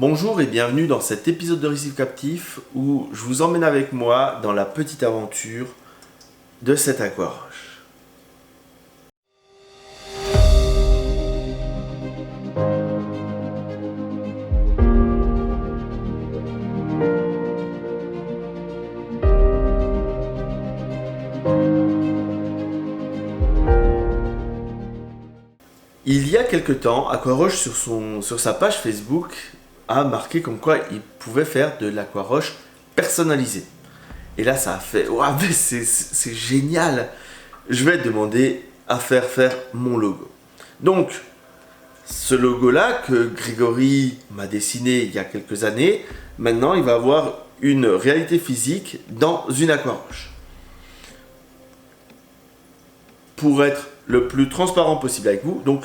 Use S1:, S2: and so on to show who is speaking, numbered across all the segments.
S1: Bonjour et bienvenue dans cet épisode de Récif Captif où je vous emmène avec moi dans la petite aventure de cet aquaroche. Il y a quelque temps, Aquaroche sur sa page Facebook a marqué comme quoi il pouvait faire de l'aquaroche personnalisé. Et là ça a fait, waouh, mais c'est génial. Je vais demander à faire mon logo. Donc, ce logo-là que Grégory m'a dessiné il y a quelques années, maintenant il va avoir une réalité physique dans une aquaroche. Pour être le plus transparent possible avec vous, donc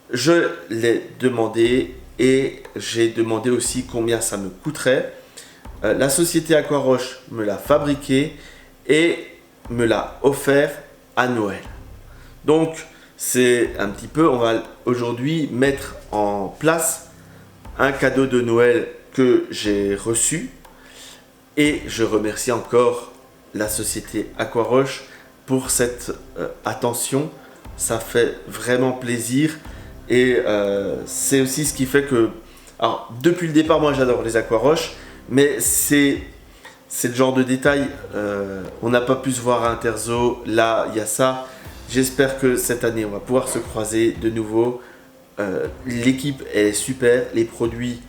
S1: je l'ai demandé et j'ai demandé aussi combien ça me coûterait. La société Aquaroche me l'a fabriqué et me l'a offert à Noël. Donc c'est un petit peu, on va aujourd'hui mettre en place un cadeau de Noël que j'ai reçu et je remercie encore la société Aquaroche pour cette attention. Ça fait vraiment plaisir et c'est aussi ce qui fait que, alors depuis le départ moi j'adore les aquaroches, mais c'est le genre de détail, on n'a pas pu se voir à Interzo, là il y a ça. J'espère que cette année on va pouvoir se croiser de nouveau. L'équipe est super, les produits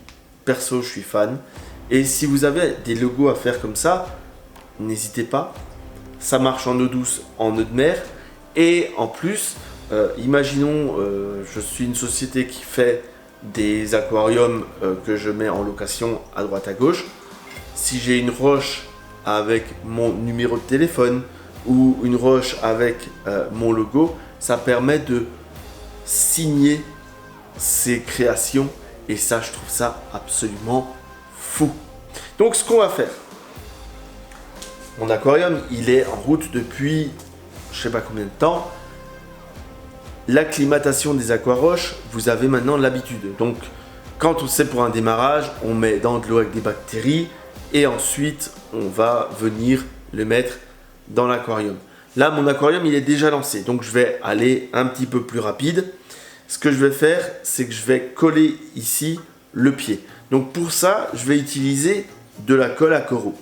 S1: perso je suis fan, et si vous avez des logos à faire comme ça, n'hésitez pas. Ça marche en eau douce, en eau de mer, et en plus imaginons je suis une société qui fait des aquariums que je mets en location à droite à gauche. Si j'ai une roche avec mon numéro de téléphone ou une roche avec mon logo, ça permet de signer ces créations et ça je trouve ça absolument fou. Donc ce qu'on va faire, mon aquarium il est en route depuis je sais pas combien de temps. L'acclimatation des aquaroches, vous avez maintenant l'habitude. Donc, quand c'est pour un démarrage, on met dans de l'eau avec des bactéries et ensuite, on va venir le mettre dans l'aquarium. Là, mon aquarium, il est déjà lancé. Donc, je vais aller un petit peu plus rapide. Ce que je vais faire, c'est que je vais coller ici le pied. Donc, pour ça, je vais utiliser de la colle à coraux.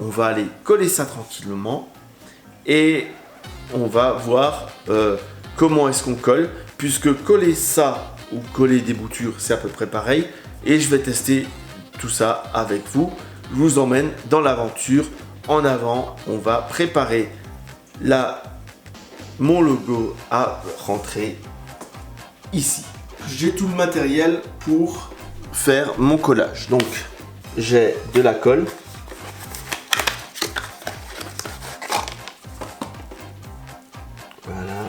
S1: On va aller coller ça tranquillement et on va voir comment est-ce qu'on colle, puisque coller ça ou coller des boutures c'est à peu près pareil, et je vais tester tout ça avec vous. Je vous emmène dans l'aventure. En avant, on va préparer mon logo à rentrer ici. J'ai tout le matériel pour faire mon collage. Donc j'ai de la colle. Voilà.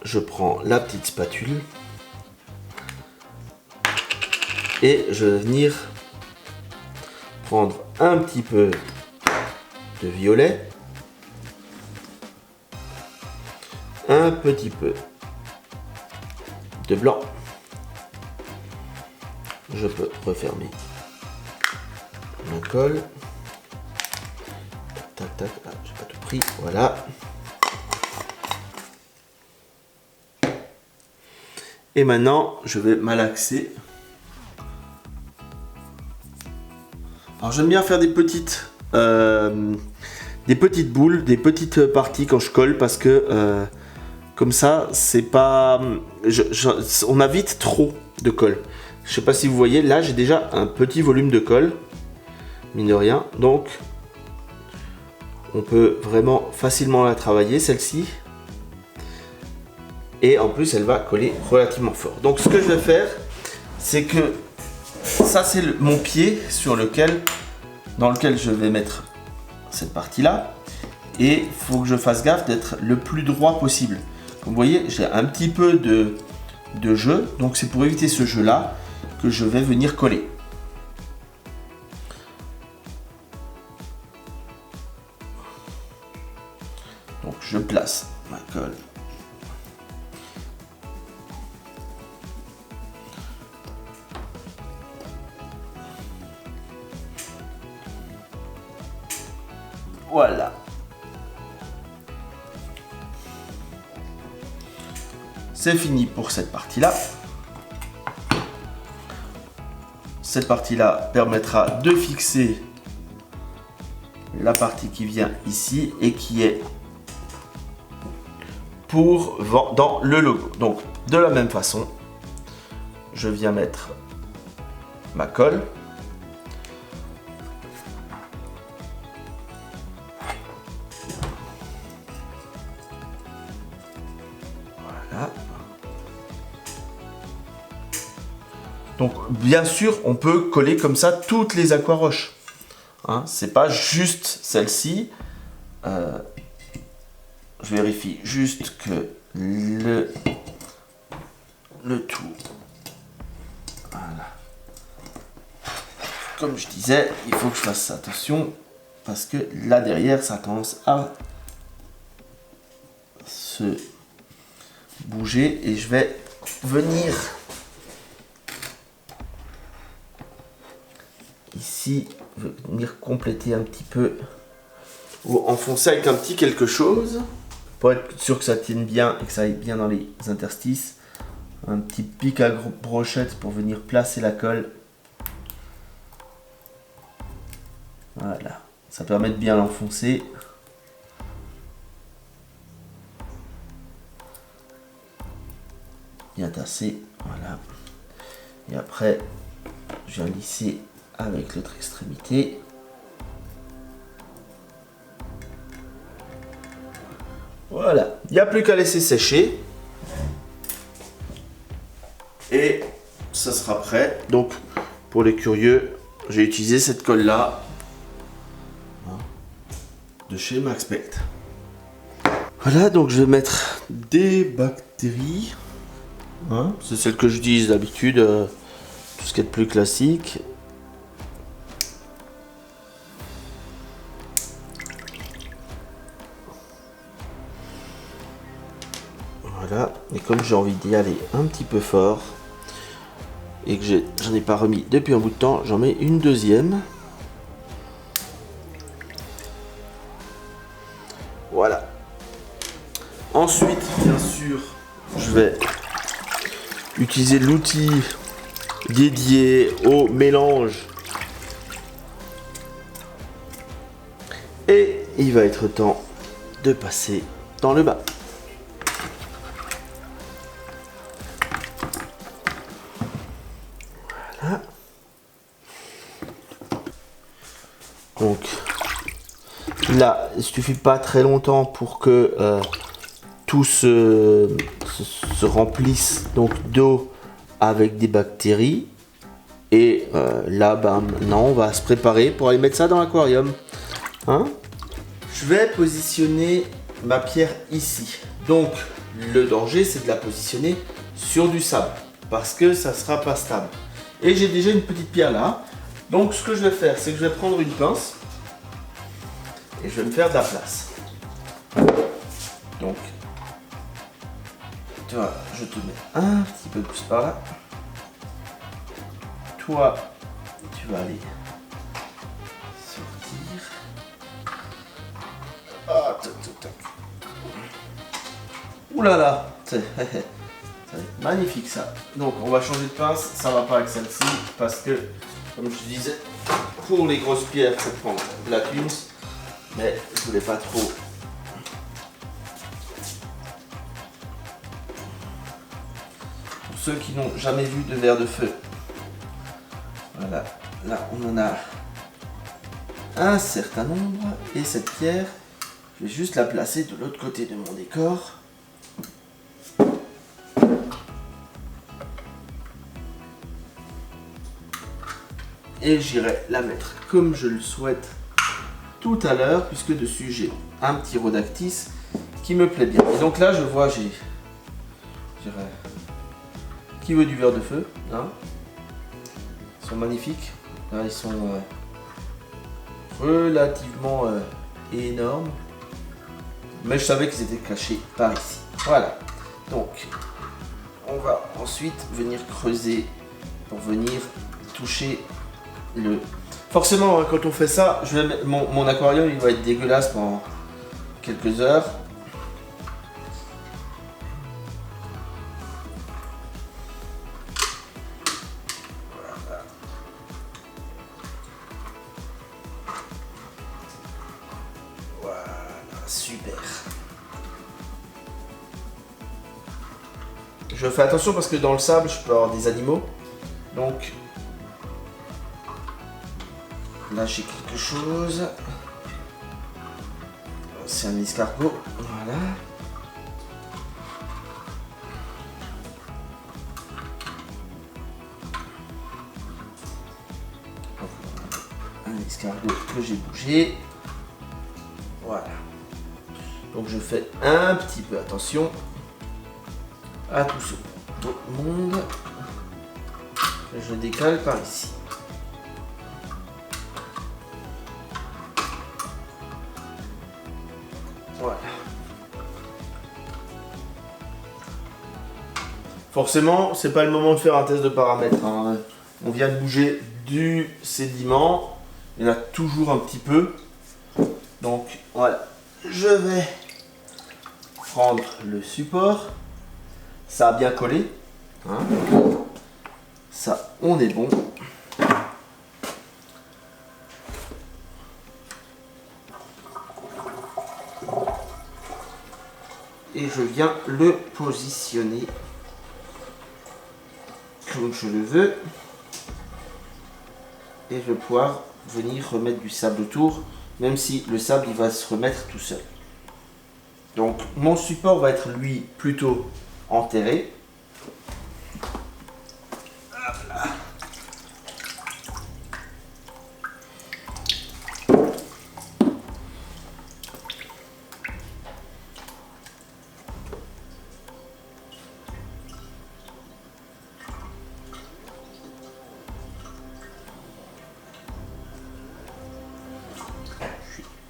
S1: Je prends la petite spatule et je vais venir prendre un petit peu de violet, un petit peu de blanc. Je peux refermer ma colle. Tac, tac, tac. Ah, j'ai pas tout pris. Voilà. Et maintenant, je vais malaxer. Alors j'aime bien faire des petites boules, des petites parties quand je colle parce que comme ça, c'est pas, on a vite trop de colle. Je sais pas si vous voyez, là j'ai déjà un petit volume de colle, mine de rien. Donc on peut vraiment facilement la travailler celle-ci. Et en plus elle va coller relativement fort. Donc ce que je vais faire, c'est que ça c'est mon pied dans lequel je vais mettre cette partie là. Et il faut que je fasse gaffe d'être le plus droit possible. Comme vous voyez, j'ai un petit peu de jeu. Donc c'est pour éviter ce jeu là que je vais venir coller. Donc je place ma colle Voilà. C'est fini pour cette partie-là. Cette partie-là permettra de fixer la partie qui vient ici et qui est dans le logo. Donc, de la même façon, je viens mettre ma colle. Voilà. Donc, bien sûr, on peut coller comme ça toutes les aquaroches. Hein, c'est pas juste celle-ci. Je vérifie juste que le tout. Voilà. Comme je disais, il faut que je fasse attention parce que là derrière, ça a tendance à se bouger et je vais venir ici, venir compléter un petit peu ou enfoncer avec un petit quelque chose pour être sûr que ça tienne bien et que ça aille bien dans les interstices. Un petit pic à brochette pour venir placer la colle. Voilà, ça permet de bien l'enfoncer. Bien tassé, voilà. Et après, je viens lisser avec l'autre extrémité. Voilà, il n'y a plus qu'à laisser sécher. Et ça sera prêt. Donc, pour les curieux, j'ai utilisé cette colle-là de chez Maxpect. Voilà, donc je vais mettre des bactéries. Hein, c'est celle que j'utilise d'habitude, tout ce qui est de plus classique. Voilà, et comme j'ai envie d'y aller un petit peu fort et que j'en ai pas remis depuis un bout de temps, j'en mets une deuxième. Voilà. Ensuite, bien sûr, je vais utiliser l'outil dédié au mélange. Et il va être temps de passer dans le bain. Voilà. Donc là, il suffit pas très longtemps pour que tout se remplisse donc d'eau avec des bactéries. Et là, maintenant, on va se préparer pour aller mettre ça dans l'aquarium. Hein? Je vais positionner ma pierre ici. Donc, le danger, c'est de la positionner sur du sable parce que ça sera pas stable. Et j'ai déjà une petite pierre là. Donc, ce que je vais faire, c'est que je vais prendre une pince et je vais me faire de la place. Donc, toi, je te mets un petit peu plus par là. Toi, tu vas aller sortir. Ah, ouh là là, ça va être magnifique ça. Donc, on va changer de pince. Ça va pas avec celle-ci parce que, comme je disais, pour les grosses pierres, il faut prendre de la thune. Mais je voulais pas trop. Pour ceux qui n'ont jamais vu de verre de feu, voilà, là on en a un certain nombre. Et cette pierre, je vais juste la placer de l'autre côté de mon décor. Et j'irai la mettre comme je le souhaite tout à l'heure, puisque dessus j'ai un petit rhodactis qui me plaît bien. Et donc là je vois, j'ai qui veut du verre de feu, hein. Ils sont magnifiques, là, ils sont relativement énormes, mais je savais qu'ils étaient cachés par ici. Voilà, donc on va ensuite venir creuser pour venir toucher Forcément, hein, quand on fait ça, mon aquarium il va être dégueulasse pendant quelques heures. Voilà, super. Je fais attention parce que dans le sable, je peux avoir des animaux. Donc, là j'ai quelque chose. C'est un escargot. Voilà. Un escargot que j'ai bougé. Voilà. Donc je fais un petit peu attention à tout ce beau monde. Je décale par ici. Voilà. Forcément, c'est pas le moment de faire un test de paramètres, hein. On vient de bouger du sédiment. Il y en a toujours un petit peu. Donc voilà. Je vais prendre le support. Ça a bien collé, hein. Ça, on est bon. Et je viens le positionner comme je le veux. Et je vais pouvoir venir remettre du sable autour, même si le sable il va se remettre tout seul. Donc mon support va être lui plutôt enterré.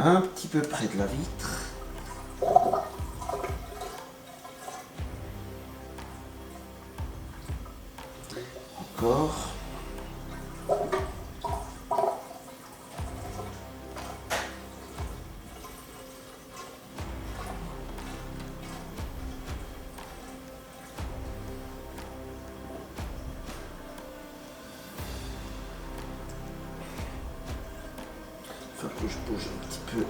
S1: Un petit peu près de la vitre. Encore. Il faut que je bouge un petit peu.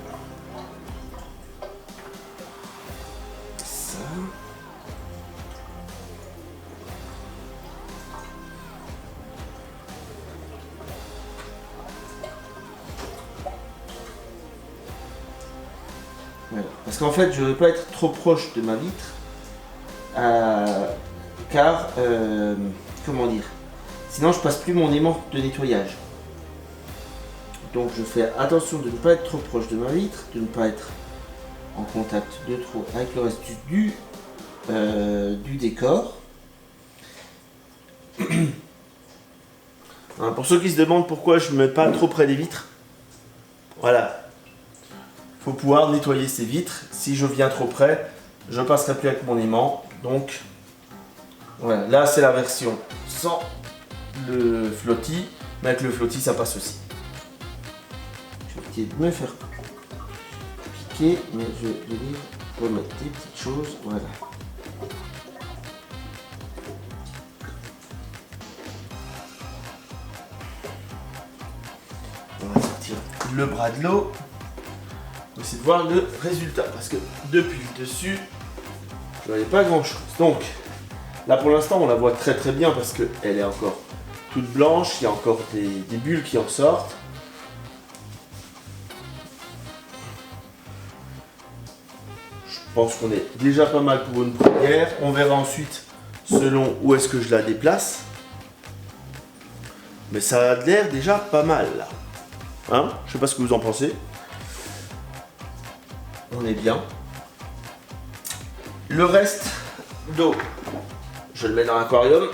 S1: Ça. Voilà. Parce qu'en fait, je ne veux pas être trop proche de ma vitre. Car, comment dire, sinon je passe plus mon aimant de nettoyage. Donc je fais attention de ne pas être trop proche de ma vitre, de ne pas être en contact de trop avec le reste du décor. Hein, pour ceux qui se demandent pourquoi je ne me mets pas trop près des vitres, voilà, il faut pouvoir nettoyer ces vitres. Si je viens trop près, je passerai plus avec mon aimant. Donc voilà, là c'est la version sans le flotti, mais avec le flotti ça passe aussi. Je vais essayer de me faire piquer, mais je vais venir remettre des petites choses. Voilà. On va sortir le bras de l'eau. On va essayer de voir le résultat parce que depuis le dessus, je n'avais pas grand chose. Donc là pour l'instant on la voit très très bien parce qu'elle est encore toute blanche, il y a encore des bulles qui en sortent. Je pense qu'on est déjà pas mal pour une première. On verra ensuite selon où est-ce que je la déplace. Mais ça a l'air déjà pas mal là. Hein? Je sais pas ce que vous en pensez. On est bien. Le reste d'eau, je le mets dans l'aquarium.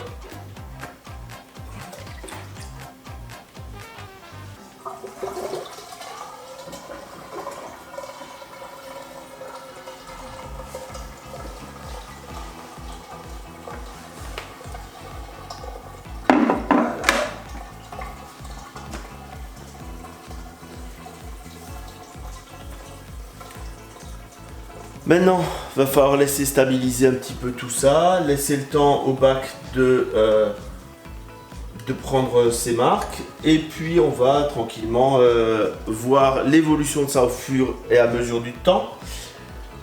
S1: Maintenant, va falloir laisser stabiliser un petit peu tout ça, laisser le temps au bac de prendre ses marques, et puis on va tranquillement voir l'évolution de ça au fur et à mesure du temps.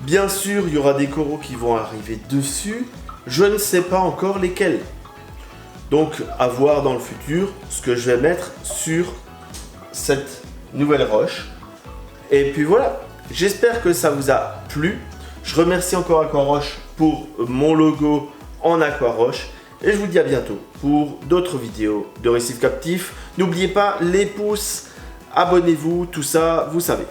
S1: Bien sûr, il y aura des coraux qui vont arriver dessus, je ne sais pas encore lesquels. Donc à voir dans le futur ce que je vais mettre sur cette nouvelle roche. Et puis voilà, j'espère que ça vous a plu. Je remercie encore Aquaroche pour mon logo en Aquaroche. Et je vous dis à bientôt pour d'autres vidéos de récifs captifs. N'oubliez pas les pouces, abonnez-vous, tout ça, vous savez.